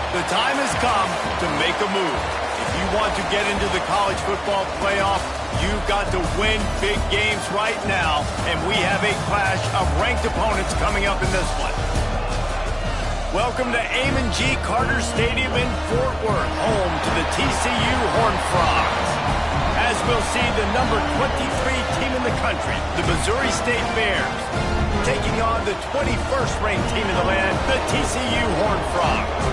The time has come to make a move. If you want to get into the college football playoff, you've got to win big games right now, and we have a clash of ranked opponents coming up in this one. Welcome to Amon G. Carter Stadium in Fort Worth, home to the TCU Horned Frogs. As we'll see, the number 23 team in the country, the Missouri State Bears, taking on the 21st ranked team in the land, the TCU Horned Frogs.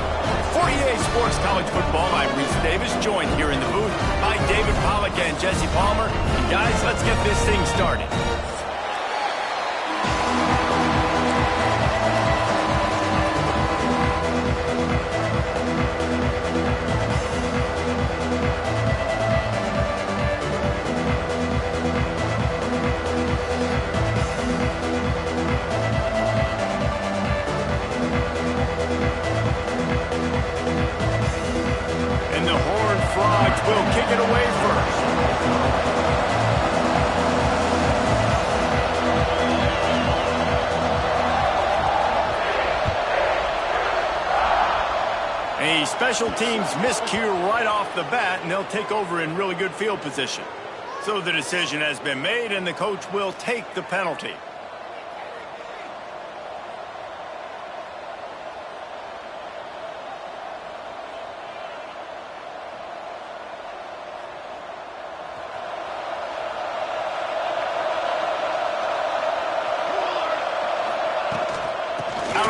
48 Sports College Football, I'm Reese Davis, joined here in the booth by David Pollack and Jesse Palmer. And guys, let's get this thing started. Will kick it away first. A special teams miscue right off the bat, and they'll take over in really good field position. So the decision has been made, and the coach will take the penalty.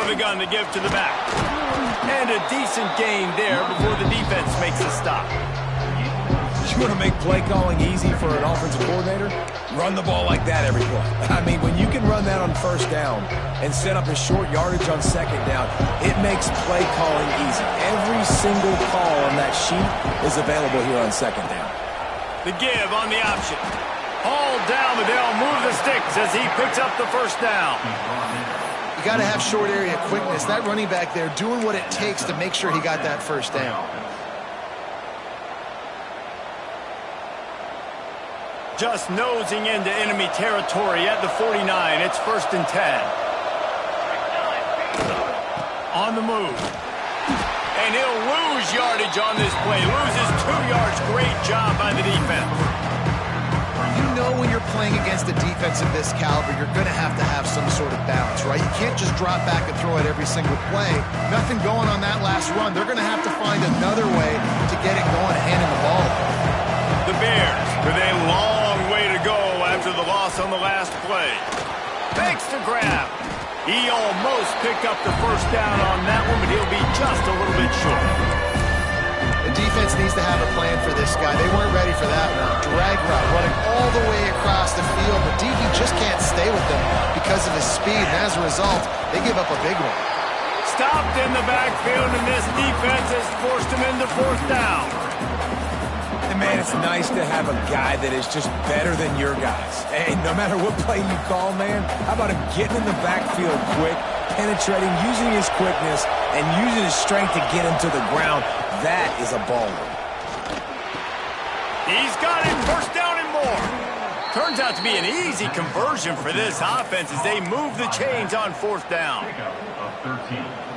The gun to give to the back. And a decent gain there before the defense makes a stop. You want to make play calling easy for an offensive coordinator? Run the ball like that every play. I mean, when you can run that on first down and set up a short yardage on second down, it makes play calling easy. Every single call on that sheet is available here on second down. The give on the option. Hauled down, but they'll move the sticks as he picks up the first down. You got to have short area quickness. That running back there doing what it takes to make sure he got that first down. Just nosing into enemy territory at the 49. It's 1st and 10. On the move. And he'll lose yardage on this play. Loses 2 yards. Great job by the defense. You know when you're playing against a defense of this caliber, you're going to have some sort of balance, right? You can't just drop back and throw it every single play. Nothing going on that last run. They're going to have to find another way to get it going and handing the ball. The Bears with a long way to go after the loss on the last play. Thanks to grab. He almost picked up the first down on that one, but he'll be just a little bit short. The defense needs to have a plan for this guy. They weren't ready for that one. Drag route running all the way across the field. The DB just can't stay with them because of his speed, and as a result, they give up a big one. Stopped in the backfield, and this defense has forced him into 4th down. And man, it's nice to have a guy that is just better than your guys. Hey, no matter what play you call, man, how about him getting in the backfield quick, penetrating, using his quickness, and using his strength to get him to the ground. That is a baller. He's got it. 1st down and more. Turns out to be an easy conversion for this offense as they move the chains on 4th down.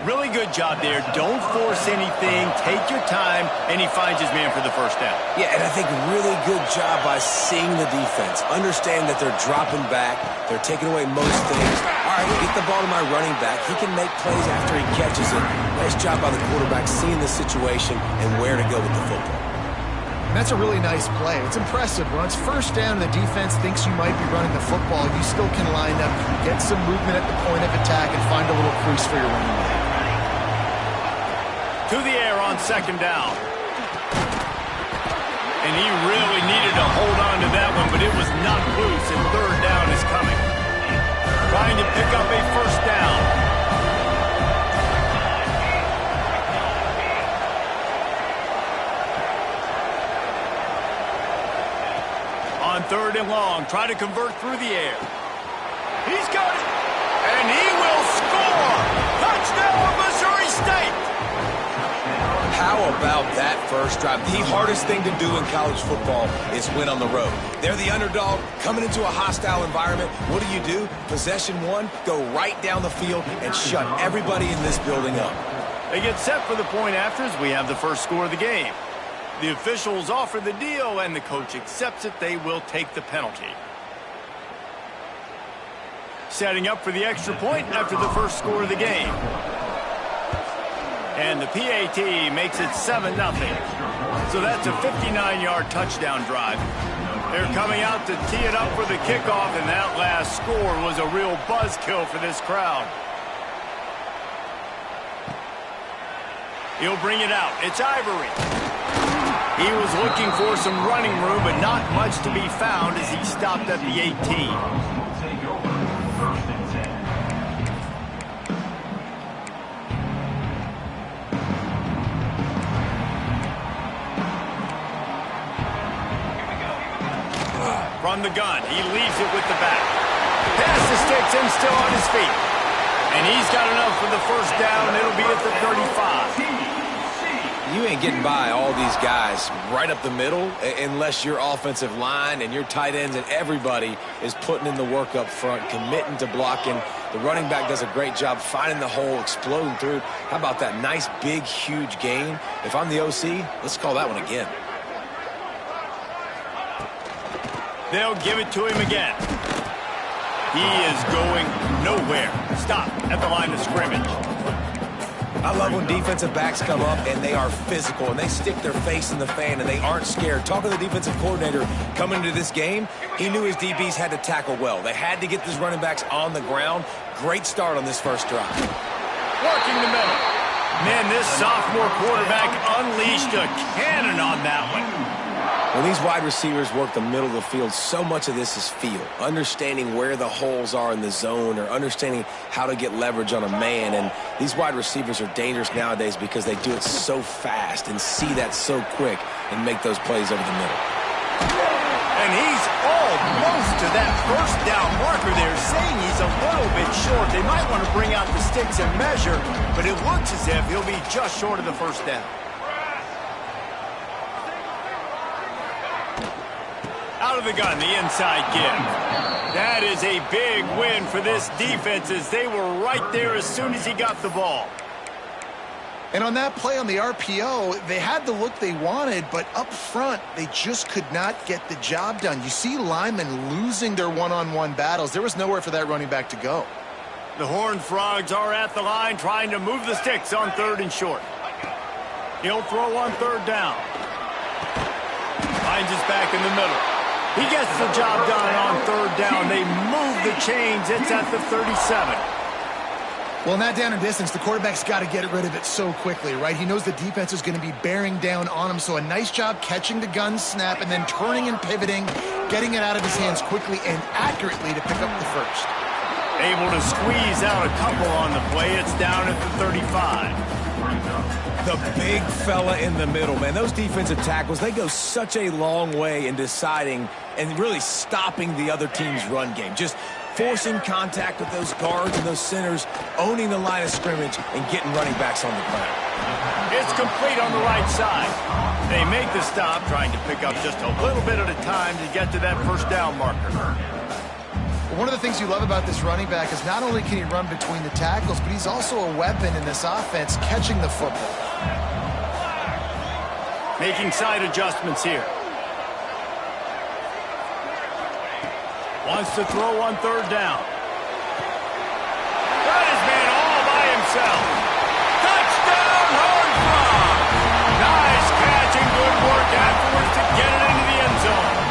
Really good job there. Don't force anything. Take your time, and he finds his man for the first down. Yeah, and I think really good job by seeing the defense. Understand that they're dropping back. They're taking away most things. All right, get the ball to my running back. He can make plays after he catches it. Nice job by the quarterback seeing the situation and where to go with the football. And that's a really nice play. It's impressive. Once first down, the defense thinks you might be running the football. You still can line up, get some movement at the point of attack, and find a little crease for your running back. To the air on 2nd down. And he really needed to hold on to that one, but it was not loose, and third down is coming. Trying to pick up a first down. On third and long, try to convert through the air. He's got it, and he will score! Touchdown, Missouri State! How about that first drive? The hardest thing to do in college football is win on the road. They're the underdog coming into a hostile environment. What do? Possession one, go right down the field and shut everybody in this building up. They get set for the point afters. We have the first score of the game. The officials offer the deal, and the coach accepts it. They will take the penalty. Setting up for the extra point after the first score of the game. And the PAT makes it 7-0. So that's a 59-yard touchdown drive. They're coming out to tee it up for the kickoff, and that last score was a real buzzkill for this crowd. He'll bring it out. It's Ivory. He was looking for some running room, but not much to be found as he stopped at the 18. From the gun, he leaves it with the back. Pass the sticks and still on his feet. And he's got enough for the first down. It'll be at the 35. You ain't getting by all these guys right up the middle unless your offensive line and your tight ends and everybody is putting in the work up front, committing to blocking. The running back does a great job finding the hole, exploding through. How about that nice, big, huge gain? If I'm the OC, let's call that one again. They'll give it to him again. He is going nowhere. Stop at the line of scrimmage. I love when defensive backs come up and they are physical and they stick their face in the fan and they aren't scared. Talking to the defensive coordinator coming into this game, he knew his DBs had to tackle well. They had to get these running backs on the ground. Great start on this first drive. Working the middle. Man, this sophomore quarterback unleashed a cannon on that one. When these wide receivers work the middle of the field, so much of this is feel. Understanding where the holes are in the zone or understanding how to get leverage on a man. And these wide receivers are dangerous nowadays because they do it so fast and see that so quick and make those plays over the middle. And he's almost to that first down marker there, saying he's a little bit short. They might want to bring out the sticks and measure, but it looks as if he'll be just short of the first down. Out of the gun, the inside give. That is a big win for this defense as they were right there as soon as he got the ball. And on that play on the RPO, they had the look they wanted, but up front, they just could not get the job done. You see linemen losing their one-on-one battles. There was nowhere for that running back to go. The Horned Frogs are at the line trying to move the sticks on third and short. He'll throw on third down. Finds his back in the middle. He gets the job done on third down. They move the chains. It's at the 37. Well, in that down and distance, the quarterback's got to get rid of it so quickly, right? He knows the defense is going to be bearing down on him, so a nice job catching the gun snap and then turning and pivoting, getting it out of his hands quickly and accurately to pick up the first. Able to squeeze out a couple on the play. It's down at the 35. The big fella in the middle, man. Those defensive tackles, they go such a long way in deciding and really stopping the other team's run game. Just forcing contact with those guards and those centers, owning the line of scrimmage, and getting running backs on the ground. It's complete on the right side. They make the stop, trying to pick up just a little bit at a time to get to that first down marker. One of the things you love about this running back is not only can he run between the tackles, but he's also a weapon in this offense, catching the football. Making side adjustments here. Wants to throw on third down. Got his man all by himself. Touchdown, Horned Frogs! Nice catch and good work afterwards to get it into the end zone.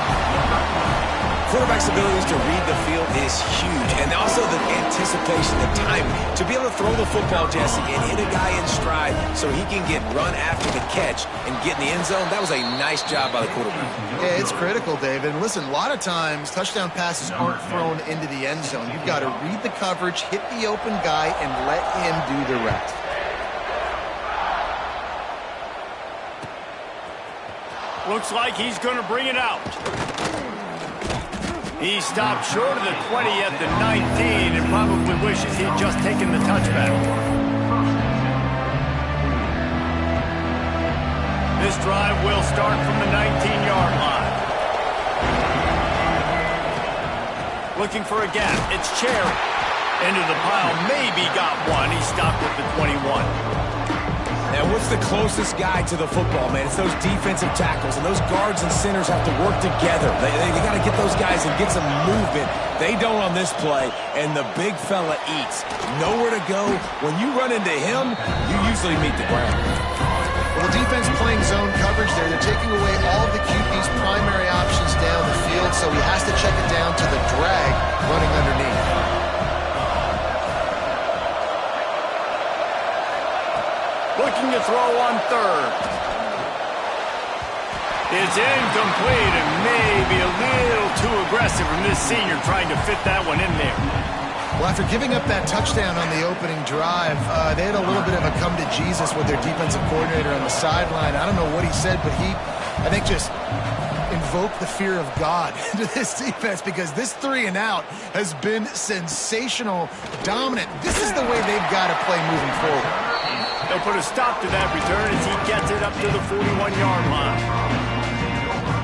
quarterback's ability to read the field is huge, and also the anticipation, the timing. To be able to throw the football, Jesse, and hit a guy in stride so he can get run after the catch and get in the end zone, that was a nice job by the quarterback. Yeah, it's critical, David. And listen, a lot of times touchdown passes aren't thrown into the end zone. You've got to read the coverage, hit the open guy, and let him do the rest. Looks like he's going to bring it out. He stopped short of the 20 at the 19 and probably wishes he'd just taken the touchback. This drive will start from the 19-yard line. Looking for a gap. It's Cherry. Into the pile. Maybe got one. He stopped at the 21. Now, what's the closest guy to the football, man? It's those defensive tackles, and those guards and centers have to work together. They got to get those guys and get some movement. They don't on this play, and the big fella eats. Nowhere to go. When you run into him, you usually meet the ground. Well, the defense playing zone coverage there. They're taking away all of the QB's primary options down the field, so he has to check it down to the drag running underneath. Looking to throw on third. It's incomplete and maybe a little too aggressive from this senior trying to fit that one in there. Well, after giving up that touchdown on the opening drive, they had a little bit of a come to Jesus with their defensive coordinator on the sideline. I don't know what he said, but he, I think, just invoked the fear of God into this defense because this 3 and out has been sensational, dominant. This is the way they've got to play moving forward. They'll put a stop to that return as he gets it up to the 41-yard line.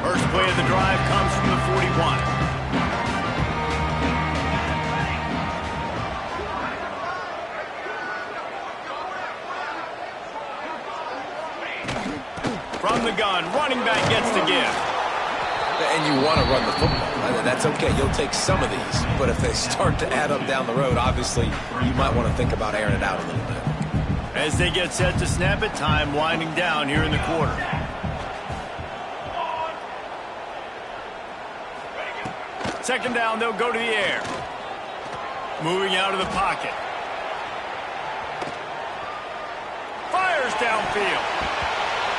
First play of the drive comes from the 41. From the gun, running back gets the give. And you want to run the football. That's okay. You'll take some of these. But if they start to add up down the road, obviously, you might want to think about airing it out a little bit. As they get set to snap it, time winding down here in the quarter. Second down, they'll go to the air. Moving out of the pocket. Fires downfield.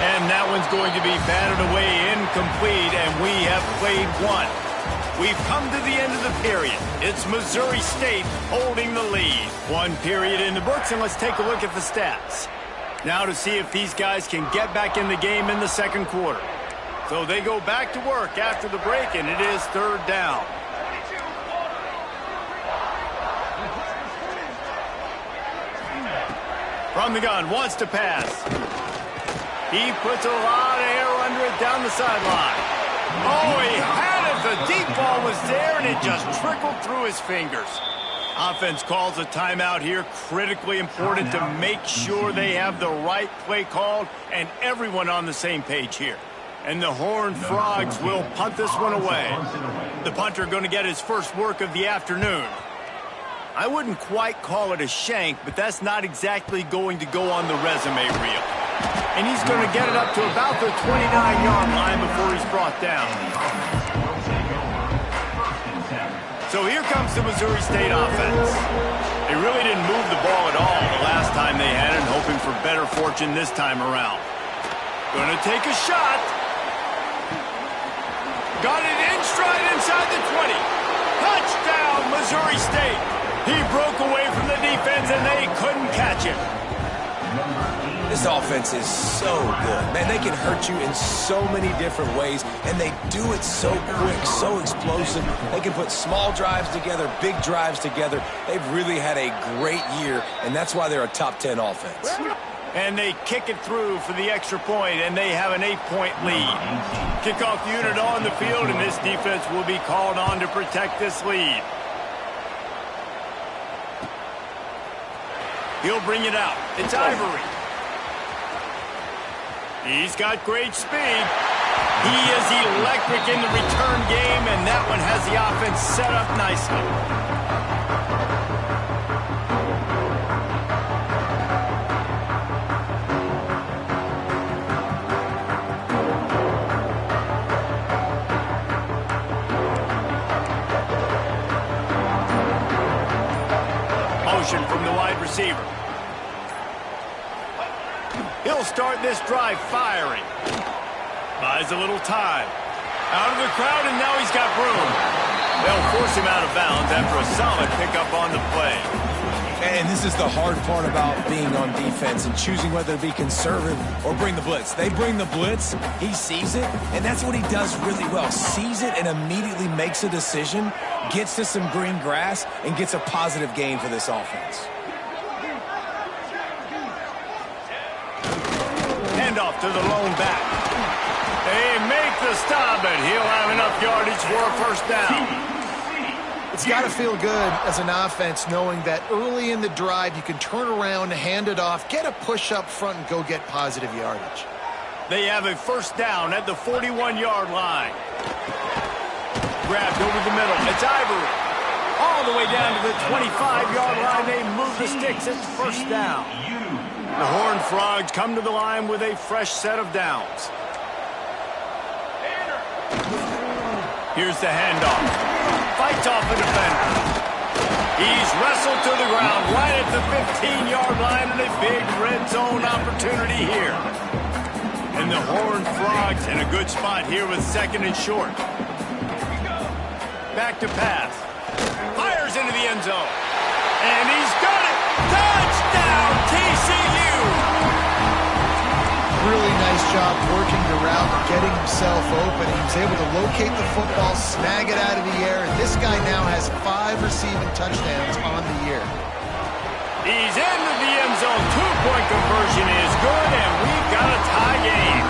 And that one's going to be batted away incomplete, and we have played one. We've come to the end of the period. It's Missouri State holding the lead. One period in the books, and let's take a look at the stats. Now to see if these guys can get back in the game in the second quarter. So they go back to work after the break, and it is third down. From the gun, wants to pass. He puts a lot of air under it down the sideline. Oh, he had it. The deep ball was there, and it just trickled through his fingers. Offense calls a timeout here. Critically important to make sure they have the right play called and everyone on the same page here. And the Horned Frogs will punt this one away. The punter going to get his first work of the afternoon. I wouldn't quite call it a shank, but that's not exactly going to go on the resume reel. And he's going to get it up to about the 29-yard line before he's brought down. So here comes the Missouri State offense. They really didn't move the ball at all the last time they had it, hoping for better fortune this time around. Going to take a shot. Got it in stride inside the 20. Touchdown, Missouri State. He broke away from the defense, and they couldn't catch him. This offense is so good. Man, they can hurt you in so many different ways, and they do it so quick, so explosive. They can put small drives together, big drives together. They've really had a great year, and that's why they're a top 10 offense. And they kick it through for the extra point, and they have an 8-point lead. Kickoff unit on the field, and this defense will be called on to protect this lead. He'll bring it out. It's Ivory. He's got great speed. He is electric in the return game, and that one has the offense set up nicely. receiver. He'll start this drive firing. Buys a little time. Out of the crowd, and now he's got room. They'll force him out of bounds after a solid pickup on the play. And this is the hard part about being on defense and choosing whether to be conservative or bring the blitz. They bring the blitz, he sees it, and that's what he does really well. Sees it and immediately makes a decision, gets to some green grass, and gets a positive gain for this offense. Handoff to the lone back. They make the stop, but he'll have enough yardage for a first down. It's got to feel good as an offense knowing that early in the drive you can turn around, hand it off, get a push up front, and go get positive yardage. They have a first down at the 41-yard line. Grabbed over the middle. It's Ivory. All the way down to the 25-yard line. They move the sticks. It's first down. The Horned Frogs come to the line with a fresh set of downs. Here's the handoff. Fights off a defender. He's wrestled to the ground right at the 15-yard line, and a big red zone opportunity here. And the Horned Frogs in a good spot here with second and short. Back to pass. Fires into the end zone. And he's got it. Touchdown, TCU! Really nice job working the route and getting himself open. He was able to locate the football, snag it out of the air, and this guy now has 5 receiving touchdowns on the year. He's into the end zone. 2-point conversion is good, and we've got a tie game.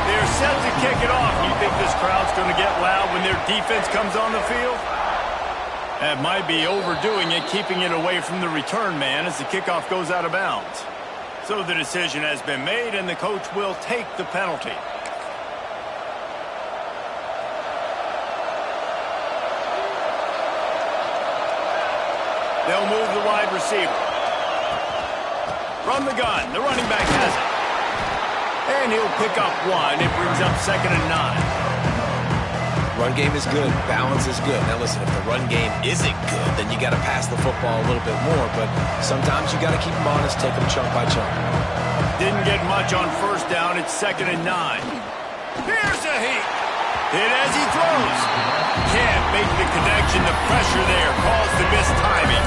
They're set to kick it off. You think this crowd's going to get loud when their defense comes on the field? That might be overdoing it, keeping it away from the return man as the kickoff goes out of bounds. So the decision has been made, and the coach will take the penalty. They'll move the wide receiver. From the gun, the running back has it. And he'll pick up 1. It brings up 2nd and 9. Run game is good. Balance is good. Now listen, if the run game isn't good, then you got to pass the football a little bit more. But sometimes you got to keep them honest, take them chunk by chunk. Didn't get much on first down. It's 2nd and 9. Here's a heat. Hit as he throws. Can't make the connection. The pressure there caused the missed timing.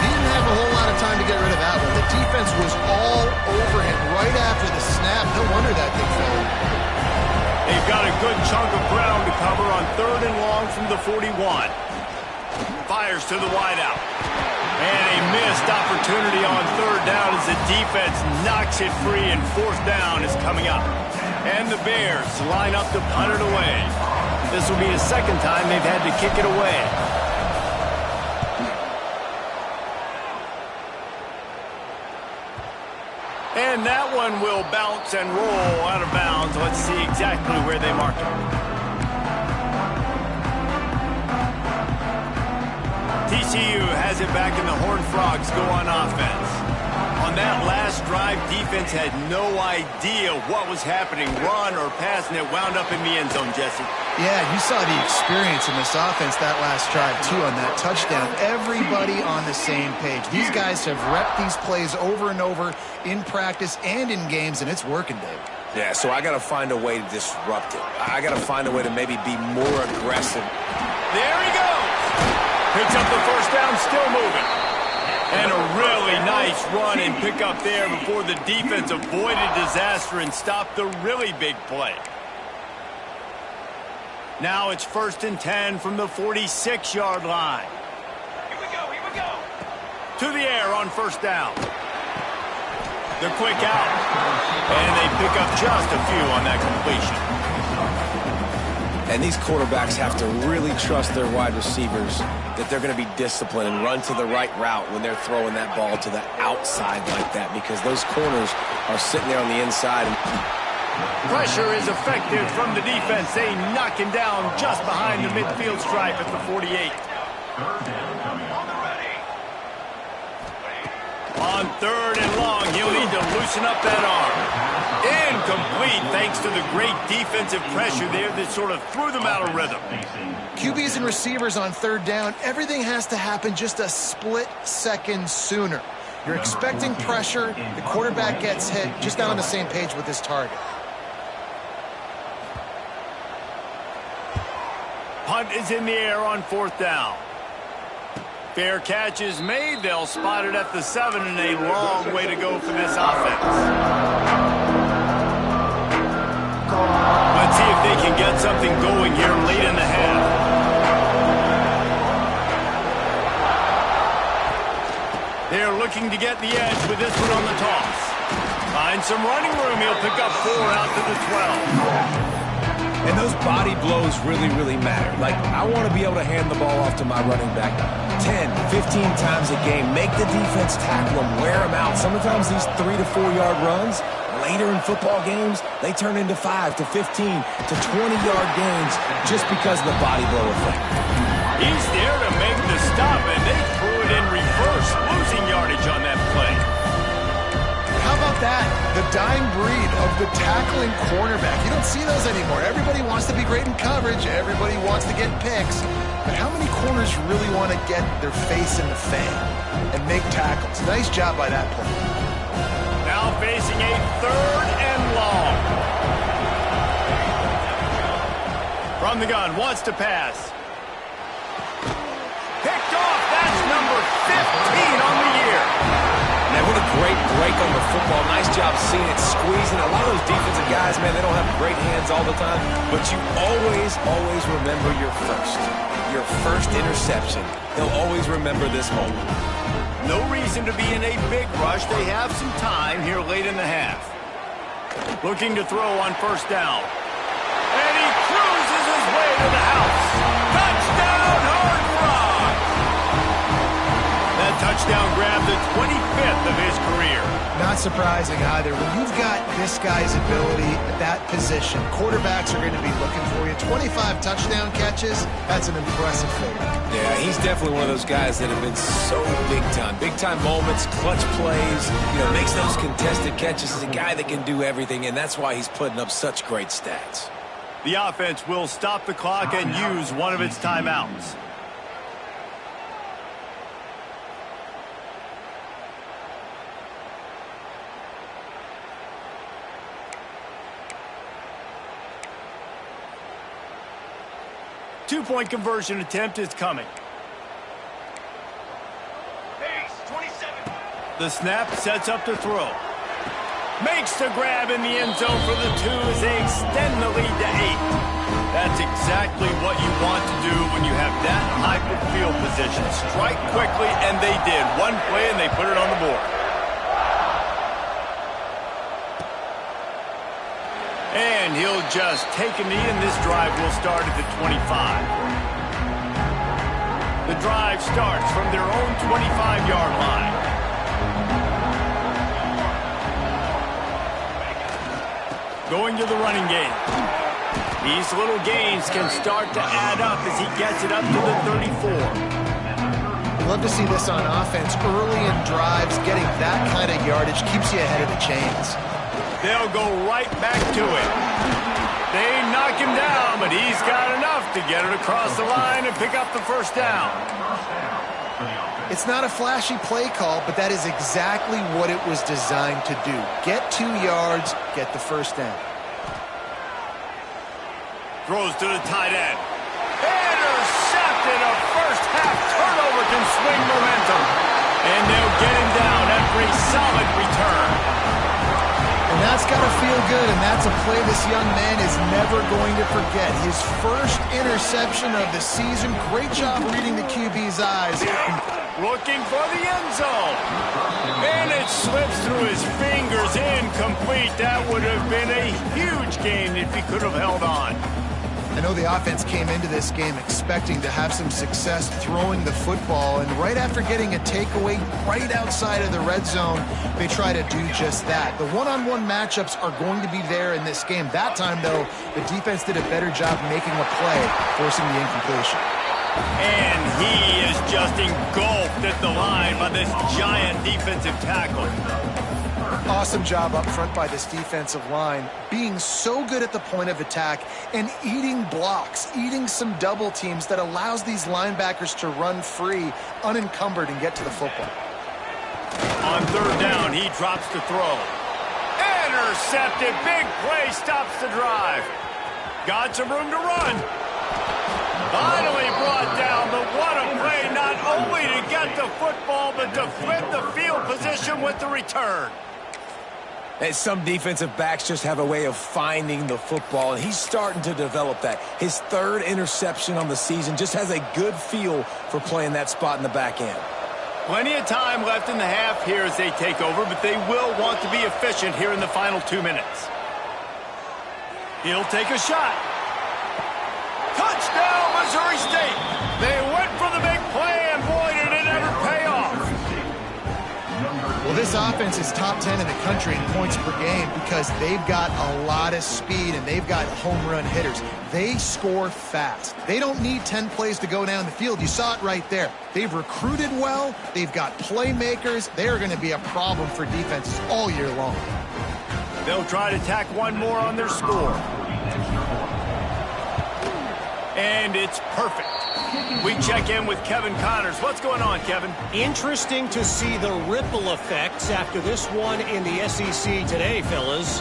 He didn't have a whole lot of time to get rid of that one. The defense was all over him right after the snap. No wonder that thing fell. They've got a good chunk of ground to cover on 3rd and long from the 41. Fires to the wideout. And a missed opportunity on 3rd down as the defense knocks it free, and 4th down is coming up. And the Bears line up to punt it away. This will be the 2nd time they've had to kick it away. And that one will bounce and roll out of bounds. Let's see exactly where they mark it. TCU has it back, and the Horned Frogs go on offense. On that last drive, defense had no idea what was happening, run or pass, and it wound up in the end zone, Jesse. Yeah, you saw the experience in this offense that last drive, too, on that touchdown. Everybody on the same page. These guys have repped these plays over and over in practice and in games, and it's working, Dave. Yeah, so I got to find a way to disrupt it. I got to find a way to maybe be more aggressive. There he goes. Picks up the first down, still moving. And a really nice run and pick up there before the defense avoided disaster and stopped the really big play. Now it's 1st and 10 from the 46-yard line. Here we go. To the air on first down. The quick out. And they pick up just a few on that completion. And these quarterbacks have to really trust their wide receivers that they're going to be disciplined and run to the right route when they're throwing that ball to the outside like that, because those corners are sitting there on the inside. Pressure is effective from the defense. They knock him down just behind the midfield stripe at the 48. On 3rd and long, he'll need to loosen up that arm. Incomplete thanks to the great defensive pressure there that sort of threw them out of rhythm. QBs and receivers on 3rd down, everything has to happen just a split second sooner. You're expecting pressure. The quarterback gets hit. Just not on the same page with his target. Punt is in the air on 4th down. Fair catch is made. They'll spot it at the 7, and a long way to go for this offense. Let's see if they can get something going here late in the half. They're looking to get the edge with this one on the toss. Finds some running room. He'll pick up 4 out to the 12. And those body blows really, really matter. Like, I want to be able to hand the ball off to my running back 10, 15 times a game. Make the defense tackle them, wear them out. Sometimes these 3 to 4 yard runs, later in football games, they turn into 5 to 15 to 20-yard gains just because of the body blow effect. He's there to make the stop, and they threw it in reverse, losing yardage on that play. How about that? The dying breed of the tackling cornerback. You don't see those anymore. Everybody wants to be great in coverage. Everybody wants to get picks. But how many corners really want to get their face in the fan and make tackles? Nice job by that play. Now facing a 3rd and long. From the gun, wants to pass. Picked off. That's number 15 on the year. Man, what a great break on the football. Nice job seeing it, squeezing. A lot of those defensive guys, man, they don't have great hands all the time, but you always, always remember your first interception. They'll always remember this moment. No reason to be in a big rush. They have some time here late in the half. Looking to throw on 1st down. And he cruises his way to the house. Touchdown, Hard Rock! That touchdown grabbed the 25th of his career. Not surprising either. When you've got this guy's ability at that position, quarterbacks are going to be looking for you. 25 touchdown catches, that's an impressive figure. Yeah, he's definitely one of those guys that have been so big time. Big time moments, clutch plays, makes those contested catches. He's a guy that can do everything, and that's why he's putting up such great stats. The offense will stop the clock and use one of its timeouts. Two-point conversion attempt is coming. Pace, 27. The snap sets up to throw. Makes the grab in the end zone for the 2 as they extend the lead to 8. That's exactly what you want to do when you have that type of field position. Strike quickly, and they did. One play, and they put it on the board. And he'll just take a knee, and this drive will start at the 25. The drive starts from their own 25-yard line. Going to the running game. These little gains can start to add up as he gets it up to the 34. I'd love to see this on offense. Early in drives, getting that kind of yardage keeps you ahead of the chains. They'll go right back to it. They knock him down, but he's got enough to get it across the line and pick up the 1st down. It's not a flashy play call, but that is exactly what it was designed to do. Get 2 yards, get the 1st down. Throws to the tight end. Intercepted. A first-half turnover can swing momentum. And they'll get him down after a solid return. And that's got to feel good, and that's a play this young man is never going to forget. His first interception of the season. Great job reading the QB's eyes. Looking for the end zone. And it slips through his fingers. Incomplete. That would have been a huge gain if he could have held on. I know the offense came into this game expecting to have some success throwing the football, and right after getting a takeaway right outside of the red zone, they try to do just that. The one-on-one matchups are going to be there in this game. That time, though, the defense did a better job making a play, forcing the incompletion. And he is just engulfed at the line by this giant defensive tackle. Awesome job up front by this defensive line, being so good at the point of attack and eating blocks, eating some double teams that allows these linebackers to run free, unencumbered, and get to the football. On third down, he drops to throw. Intercepted. Big play stops the drive. Got some room to run. Finally brought down, but what a play, not only to get the football, but to flip the field position with the return. And some defensive backs just have a way of finding the football, and he's starting to develop that. His third interception on the season, just has a good feel for playing that spot in the back end. Plenty of time left in the half here as they take over, but they will want to be efficient here in the final 2 minutes. He'll take a shot. Touchdown, Missouri State. They went for the big play, and boy, did it ever pay off. Well, this offense is top 10 in the country in points per game because they've got a lot of speed and they've got home run hitters. They score fast. They don't need 10 plays to go down the field. You saw it right there. They've recruited well. They've got playmakers. They are going to be a problem for defenses all year long. They'll try to tack one more on their score. And it's perfect. We check in with Kevin Connors. What's going on, Kevin? Interesting to see the ripple effects after this one in the SEC today, fellas.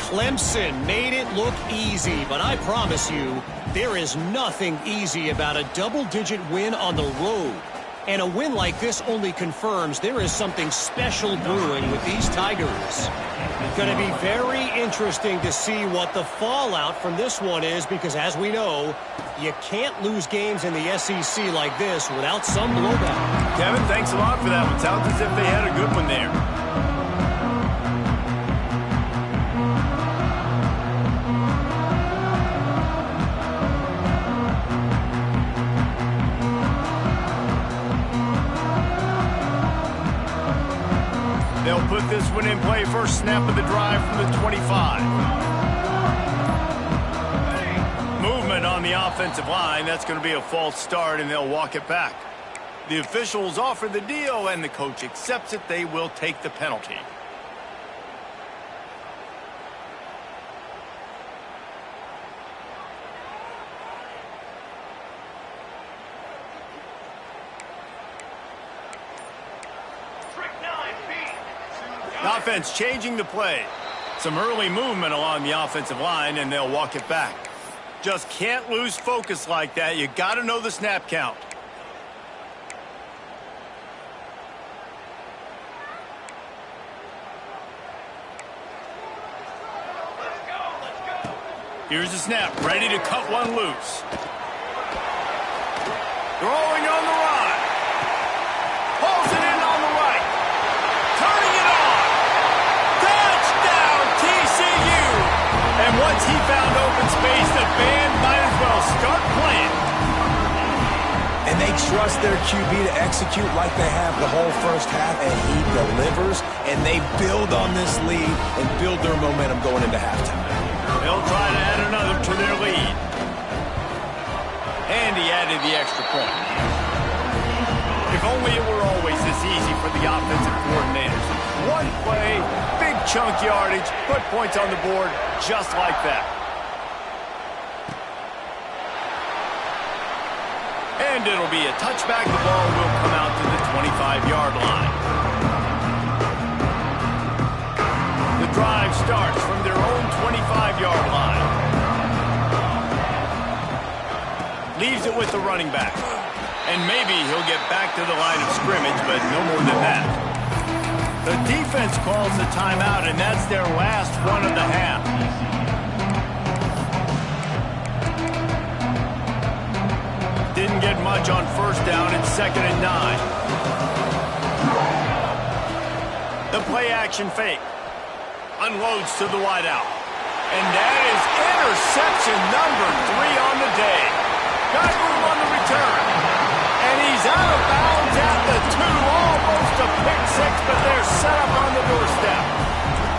Clemson made it look easy, but I promise you, there is nothing easy about a double-digit win on the road. And a win like this only confirms there is something special brewing with these Tigers. Going to be very interesting to see what the fallout from this one is because, as we know, you can't lose games in the SEC like this without some blowback. Kevin, thanks a lot for that one. Sounds as if they had a good one there. They'll put this one in play. First snap of the drive from the 25. Movement on the offensive line. That's going to be a false start, and they'll walk it back. The officials offer the deal, and the coach accepts it. They will take the penalty. Offense changing the play. Some early movement along the offensive line, and they'll walk it back. Just can't lose focus like that. You got to know the snap count. Here's the snap, ready to cut one loose. Throwing on the run. Pulls it in on the right. Turning it on. Touchdown, TCU. And once he found open space, the band might as well start playing. And they trust their QB to execute like they have the whole first half, and he delivers, and they build on this lead and build their momentum going into halftime. They'll try to add another to their lead. And he added the extra point. If only it were always this easy for the offensive coordinators. One play, big chunk yardage, put points on the board just like that. And it'll be a touchback. The ball will come out to the 25-yard line. The drive starts from their own 25-yard line. Leaves it with the running back. And maybe he'll get back to the line of scrimmage, but no more than that. The defense calls the timeout, and that's their last one of the half. Didn't get much on first down. It's 2nd and 9. The play action fake. Unloads to the wideout. And that is interception number 3 on the day. Got room on the return. And he's out of bounds at the 2. Almost a pick six, but they're set up on the doorstep.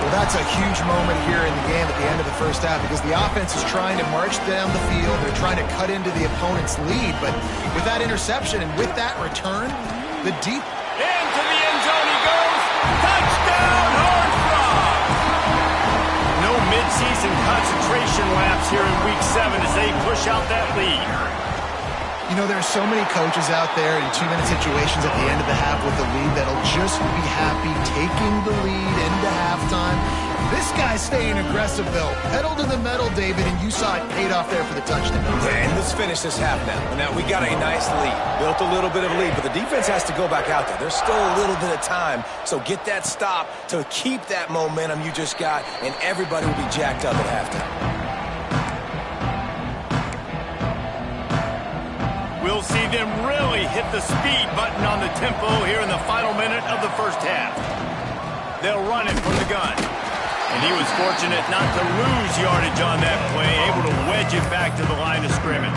Well, that's a huge moment here in the game at the end of the first half because the offense is trying to march down the field. They're trying to cut into the opponent's lead. But with that interception and with that return, the deep... Into the end zone he goes. Touchdown, Horned Frog. No midseason concentration laps here in Week 7 as they push out that lead. You know, there are so many coaches out there in 2-minute situations at the end of the half with the lead that'll just be happy taking the lead into halftime. This guy's staying aggressive, though. Pedal to the metal, David, and you saw it paid off there for the touchdown. Yeah, and let's finish this half now. Now, we got a nice lead. Built a little bit of a lead, but the defense has to go back out there. There's still a little bit of time, so get that stop to keep that momentum you just got, and everybody will be jacked up at halftime. We'll see them really hit the speed button on the tempo here in the final minute of the first half. They'll run it from the gun. And he was fortunate not to lose yardage on that play, able to wedge it back to the line of scrimmage.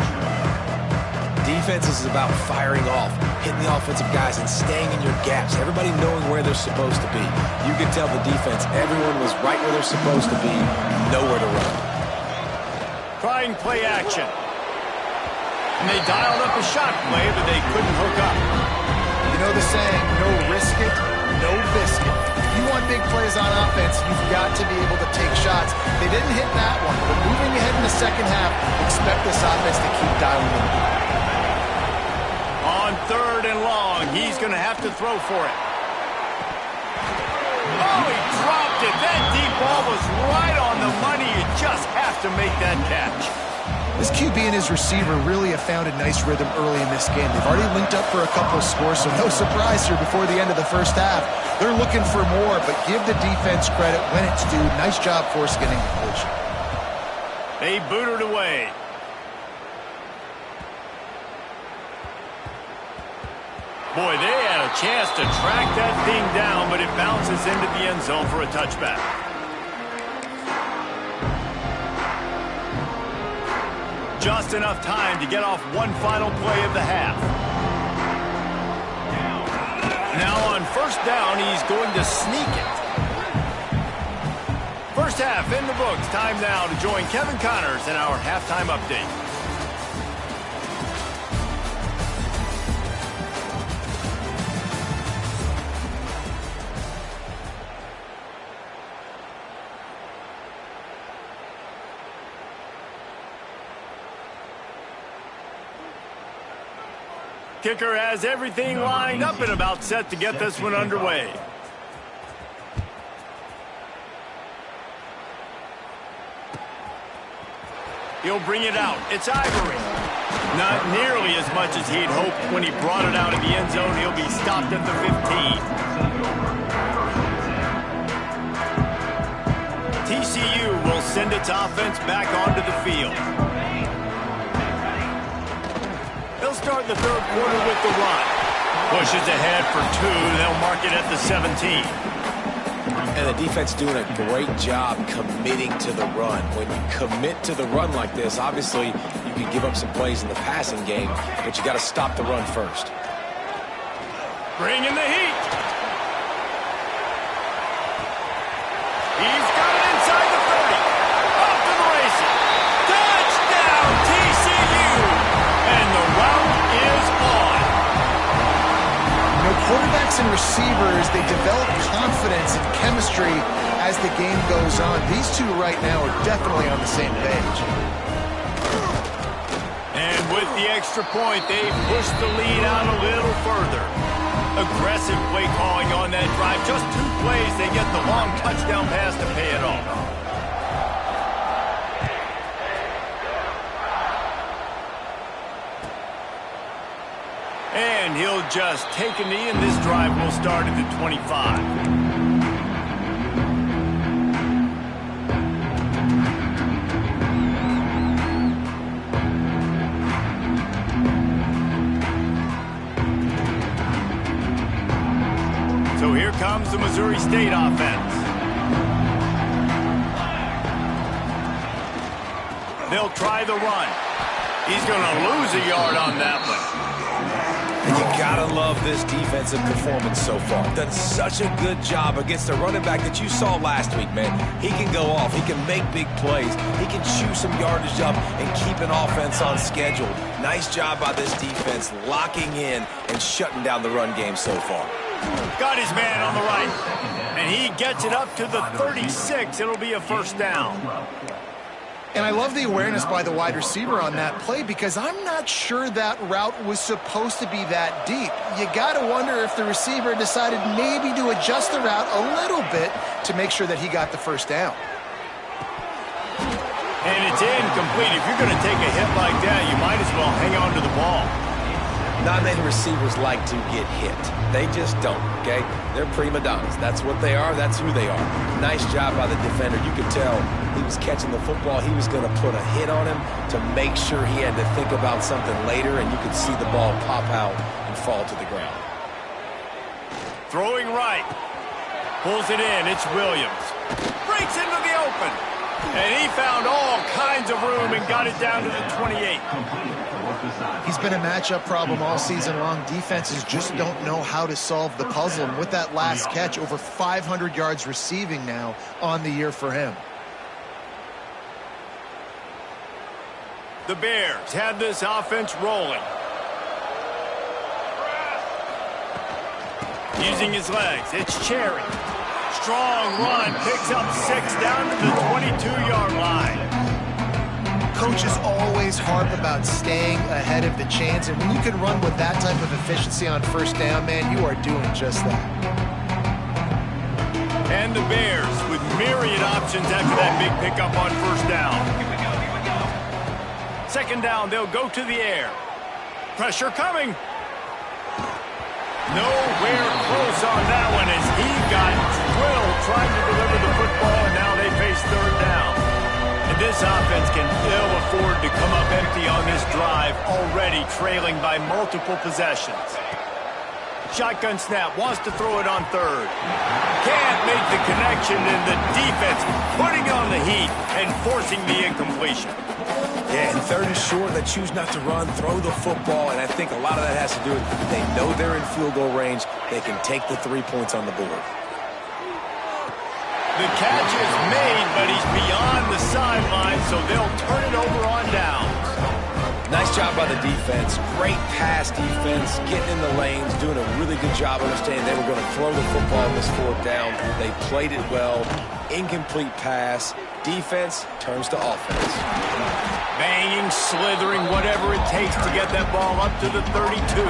Defense is about firing off, hitting the offensive guys, and staying in your gaps. Everybody knowing where they're supposed to be. You can tell the defense, everyone was right where they're supposed to be, nowhere to run. Trying play action. And they dialed up a shot play, but they couldn't hook up. You know the saying, no risk it, no biscuit. If you want big plays on offense, you've got to be able to take shots. They didn't hit that one, but moving ahead in the second half, expect this offense to keep dialing in. On 3rd and long, he's going to have to throw for it. Oh, he dropped it. That deep ball was right on the money. You just have to make that catch. This QB and his receiver really have found a nice rhythm early in this game. They've already linked up for a couple of scores, so no surprise here before the end of the first half. They're looking for more, but give the defense credit when it's due. Nice job force getting completion. They booted away. Boy, they had a chance to track that thing down, but it bounces into the end zone for a touchback. Just enough time to get off one final play of the half. Now on first down, he's going to sneak it. First half in the books. Time now to join Kevin Connors in our halftime update. Kicker has everything lined up and about set to get this one underway. He'll bring it out. It's Ivory. Not nearly as much as he'd hoped when he brought it out of the end zone. He'll be stopped at the 15. TCU will send its offense back onto the field. They'll start the third quarter with the run. Pushes ahead for 2. They'll mark it at the 17. And the defense doing a great job committing to the run. When you commit to the run like this, obviously you can give up some plays in the passing game, but you got to stop the run first. Bring in the heat. He's got it inside the 30. Off to the races. Touchdown, TCU. And the route is on. You know, quarterbacks and receivers, they develop confidence and chemistry as the game goes on. These two right now are definitely on the same page. And with the extra point, they push the lead out a little further. Aggressive play calling on that drive. Just 2 plays, they get the long touchdown pass to pay it off. And he'll just take a knee, and this drive will start at the 25. So here comes the Missouri State offense. They'll try the run. He's going to lose a yard on that one. And you gotta love this defensive performance so far. Done such a good job against the running back that you saw last week, man. He can go off. He can make big plays. He can chew some yardage up and keep an offense on schedule. Nice job by this defense locking in and shutting down the run game so far. Got his man on the right. And he gets it up to the 36. It'll be a first down. And I love the awareness by the wide receiver on that play because I'm not sure that route was supposed to be that deep. You got to wonder if the receiver decided maybe to adjust the route a little bit to make sure that he got the first down. And it's incomplete. If you're going to take a hit like that, you might as well hang on to the ball. Not many receivers like to get hit. They just don't, okay? They're prima donnas. That's what they are. That's who they are. Nice job by the defender. You could tell he was catching the football. He was going to put a hit on him to make sure he had to think about something later, and you could see the ball pop out and fall to the ground. Throwing right. Pulls it in. It's Williams. Breaks into the open. And he found all kinds of room and got it down to the 28. He's been a matchup problem all season long. Defenses just don't know how to solve the puzzle. And with that last catch, over 500 yards receiving now on the year for him. The Bears have this offense rolling. Using his legs, it's Cherry. Strong run, picks up 6 down to the 22-yard line. Coaches always harp about staying ahead of the chains, and when you can run with that type of efficiency on first down, man, you are doing just that. And the Bears with myriad options after that big pickup on first down. Second down, they'll go to the air. Pressure coming. Nowhere close on that one as he got drilled trying to deliver the football, and now they face third down. And this offense can ill afford to come up empty on this drive, already trailing by multiple possessions. Shotgun snap, wants to throw it on third. Can't make the connection, and the defense putting on the heat and forcing the incompletion. Yeah, and third and short, they choose not to run, throw the football, and I think a lot of that has to do with they know they're in field goal range. They can take the 3 points on the board. The catch is made, but he's beyond the sideline, so they'll turn it over on down. Nice job by the defense. Great pass defense, getting in the lanes, doing a really good job understanding they were going to throw the football on this fourth down. They played it well. Incomplete pass. Defense turns to offense. Banging, slithering, whatever it takes to get that ball up to the 32.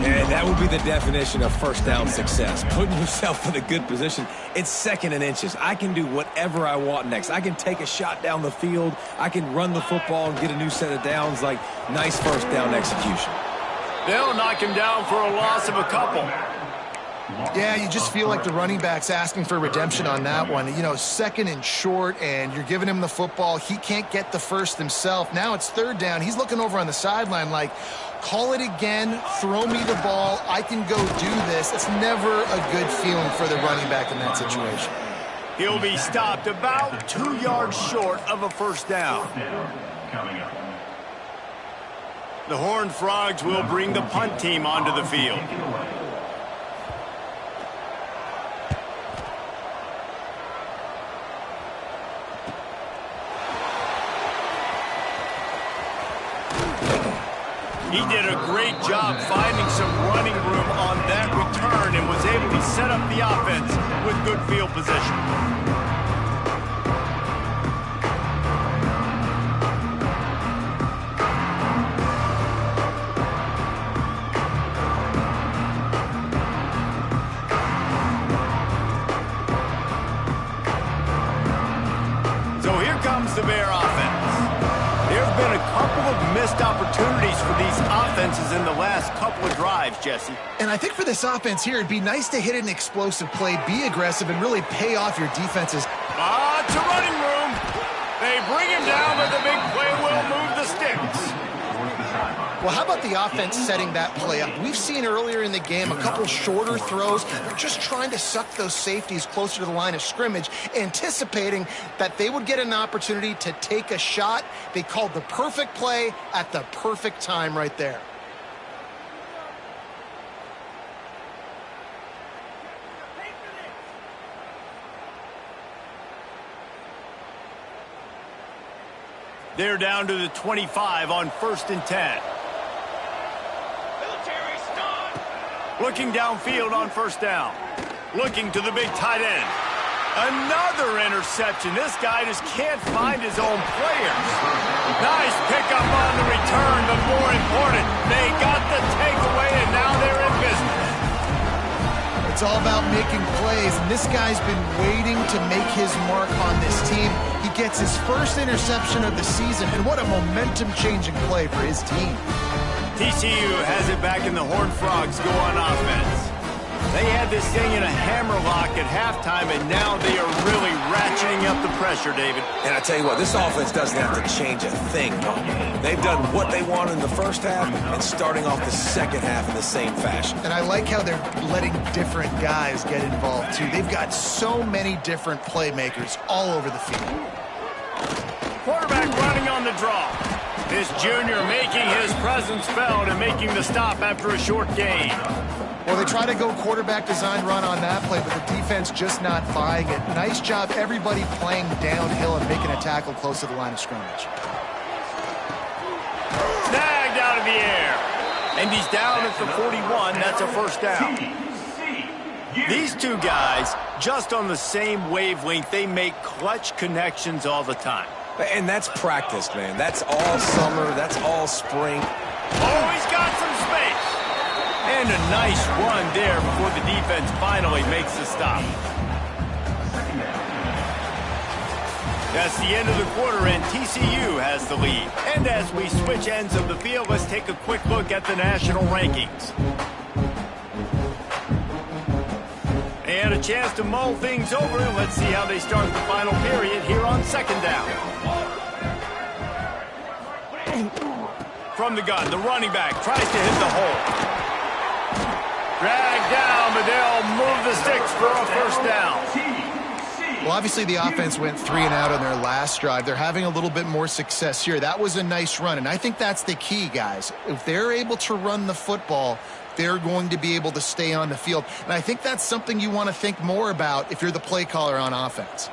And that would be the definition of first down success. Putting yourself in a good position. It's second and inches. I can do whatever I want next. I can take a shot down the field. I can run the football and get a new set of downs. Like, nice first down execution. They'll knock him down for a loss of a couple. Yeah, you just feel like the running back's asking for redemption on that one. You know, second and short, and you're giving him the football. He can't get the first himself. Now it's third down. He's looking over on the sideline like, call it again, throw me the ball, I can go do this. It's never a good feeling for the running back in that situation. He'll be stopped about 2 yards short of a first down. The Horned Frogs will bring the punt team onto the field. He did a great job finding some running room on that return and was able to set up the offense with good field position. So here comes the Bear offense. There's been a couple of missed opportunities for these offenses in the last couple of drives, Jesse. And I think for this offense here, it'd be nice to hit an explosive play, be aggressive, and really pay off your defenses. It's a running room. They bring him down, but the big play will move the sticks. Well, how about the offense setting that play up? We've seen earlier in the game a couple shorter throws. They're just trying to suck those safeties closer to the line of scrimmage, anticipating that they would get an opportunity to take a shot. They called the perfect play at the perfect time right there. They're down to the 25 on 1st and 10. Looking downfield on first down. Looking to the big tight end. Another interception. This guy just can't find his own players. Nice pickup on the return, but more important, they got the takeaway, and now they're in business. It's all about making plays, and this guy's been waiting to make his mark on this team. He gets his first interception of the season, and what a momentum-changing play for his team. TCU has it back, and the Horned Frogs go on offense. They had this thing in a hammerlock at halftime, and now they are really ratcheting up the pressure, David. And I tell you what, this offense doesn't have to change a thing. They've done what they want in the first half and starting off the second half in the same fashion. And I like how they're letting different guys get involved, too. They've got so many different playmakers all over the field. Quarterback running on the draw. This junior making his presence felt and making the stop after a short gain. Well, they try to go quarterback design run on that play, but the defense just not buying it. Nice job, everybody playing downhill and making a tackle close to the line of scrimmage. Snagged out of the air. And he's down at the 41. That's a first down. These two guys, just on the same wavelength, they make clutch connections all the time. And that's practice, man. That's all summer. That's all spring. Oh, he's got some space. And a nice run there before the defense finally makes the stop. That's the end of the quarter, and TCU has the lead. And as we switch ends of the field, let's take a quick look at the national rankings. And a chance to mull things over. Let's see how they start the final period here on second down. From the gun, the running back tries to hit the hole. Dragged down, but they'll move the sticks for a first down. Well, obviously the offense went 3 and out on their last drive. They're having a little bit more success here. That was a nice run, and I think that's the key, guys. If they're able to run the football, they're going to be able to stay on the field. And I think that's something you want to think more about if you're the play caller on offense.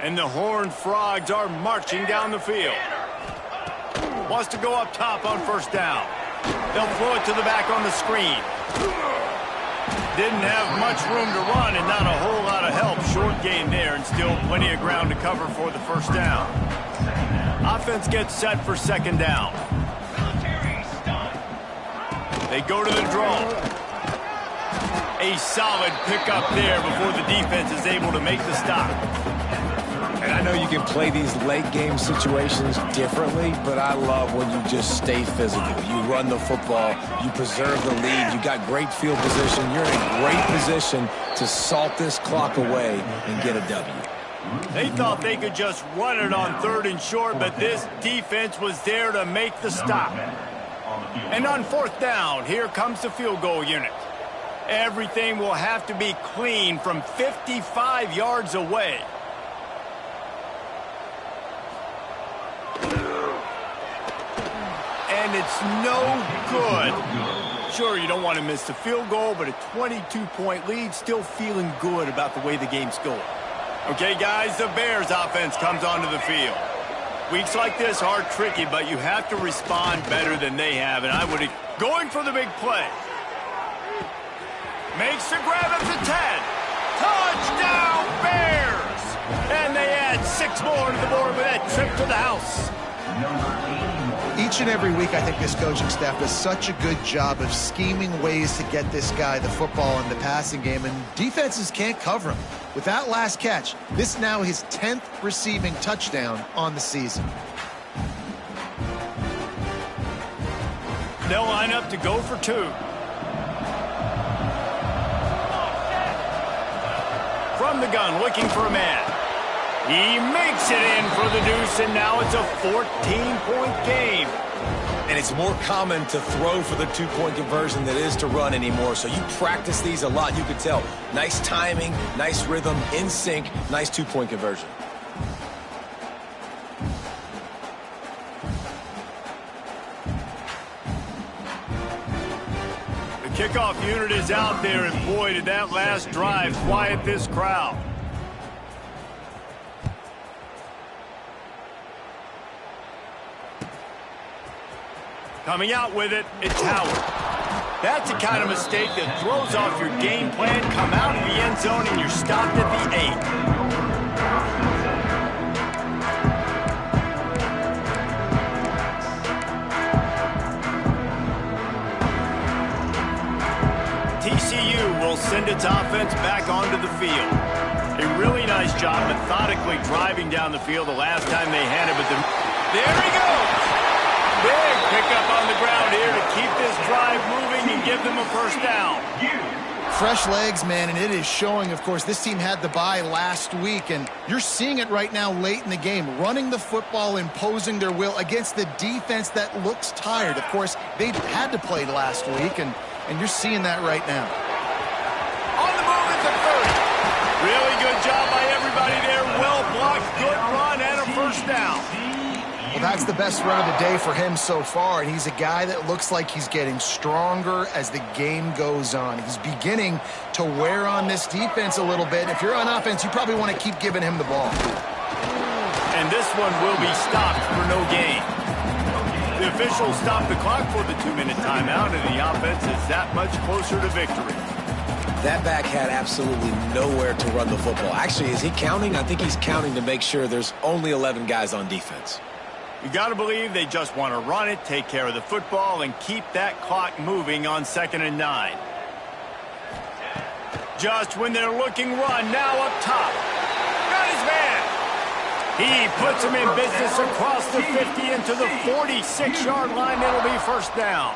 And the Horned Frogs are marching down the field. Wants to go up top on first down. They'll throw it to the back on the screen. Didn't have much room to run and not a whole lot of help. Short gain there and still plenty of ground to cover for the first down. Offense gets set for second down. They go to the draw. A solid pickup there before the defense is able to make the stop. And I know you can play these late game situations differently, but I love when you just stay physical. You run the football, you preserve the lead, you got great field position, you're in a great position to salt this clock away and get a W. They thought they could just run it on third and short, but this defense was there to make the stop. And on fourth down, here comes the field goal unit. Everything will have to be clean from 55 yards away. And it's no good. Sure, you don't want to miss the field goal, but a 22-point lead, still feeling good about the way the game's going. Okay, guys, the Bears offense comes onto the field. Weeks like this are tricky, but you have to respond better than they have, and I would going for the big play. Makes the grab at the 10. Touchdown, Bears! And they add 6 more to the board with that trip to the house. Each and every week, I think this coaching staff does such a good job of scheming ways to get this guy the football in the passing game, and defenses can't cover him. With that last catch, this now his 10th receiving touchdown on the season. They'll line up to go for 2. From the gun, looking for a man. He makes it in for the deuce, and now it's a 14-point game. And it's more common to throw for the 2-point conversion than it is to run anymore. So you practice these a lot. You can tell. Nice timing, nice rhythm, in sync, nice 2-point conversion. The kickoff unit is out there, and boy, did that last drive quiet this crowd. Coming out with it, it's Howard. That's the kind of mistake that throws off your game plan. Come out of the end zone and you're stopped at the 8. TCU will send its offense back onto the field. A really nice job methodically driving down the field the last time they had it, but there he goes. Big pickup on the ground here to keep this drive moving and give them a first down. Fresh legs, man, and it is showing. Of course, this team had the bye last week, and you're seeing it right now late in the game, running the football, imposing their will against the defense that looks tired. Of course, they had to play last week, and you're seeing that right now. On the move at the 30. Really good job by everybody there. Well blocked, good run, and a first down. Well, that's the best run of the day for him so far, and he's a guy that looks like he's getting stronger as the game goes on. He's beginning to wear on this defense a little bit. If you're on offense, you probably want to keep giving him the ball. And this one will be stopped for no gain. The officials stop the clock for the 2-minute timeout, and the offense is that much closer to victory. That back had absolutely nowhere to run the football. Actually, is he counting? I think he's counting to make sure there's only 11 guys on defense. You got to believe they just want to run it, take care of the football, and keep that clock moving on 2nd and 9. Just when they're looking run, now up top. Got his man. He puts him in business across the 50 into the 46-yard line. It'll be first down.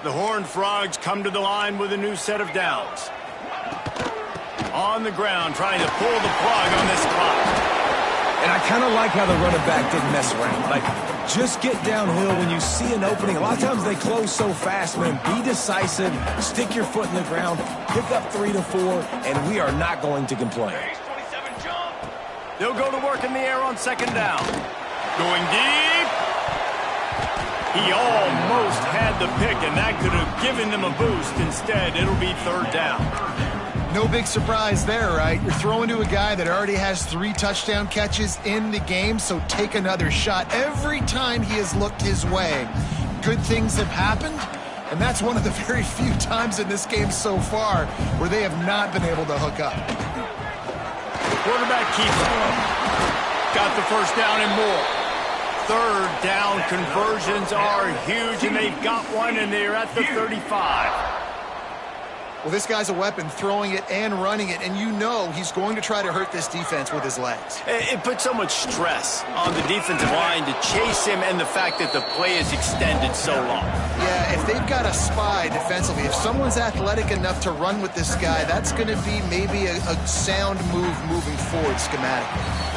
The Horned Frogs come to the line with a new set of downs. On the ground, trying to pull the plug on this clock. And I kind of like how the running back didn't mess around. Like, just get downhill when you see an opening. A lot of times they close so fast, man. Be decisive, stick your foot in the ground, pick up 3 to 4, and we are not going to complain. They'll go to work in the air on 2nd down. Going deep. He almost had the pick, and that could have given them a boost. Instead, it'll be 3rd down. No big surprise there, right? You're throwing to a guy that already has 3 touchdown catches in the game, so take another shot. Every time he has looked his way, good things have happened, and that's one of the very few times in this game so far where they have not been able to hook up. Quarterback keeps it. Got the first down and more. 3rd down conversions are huge, and they've got one, and they're at the 35. Well, this guy's a weapon, throwing it and running it, and you know he's going to try to hurt this defense with his legs. It puts so much stress on the defensive line to chase him, and the fact that the play is extended so long. Yeah, if they've got a spy defensively, if someone's athletic enough to run with this guy, that's going to be maybe a sound move moving forward schematically.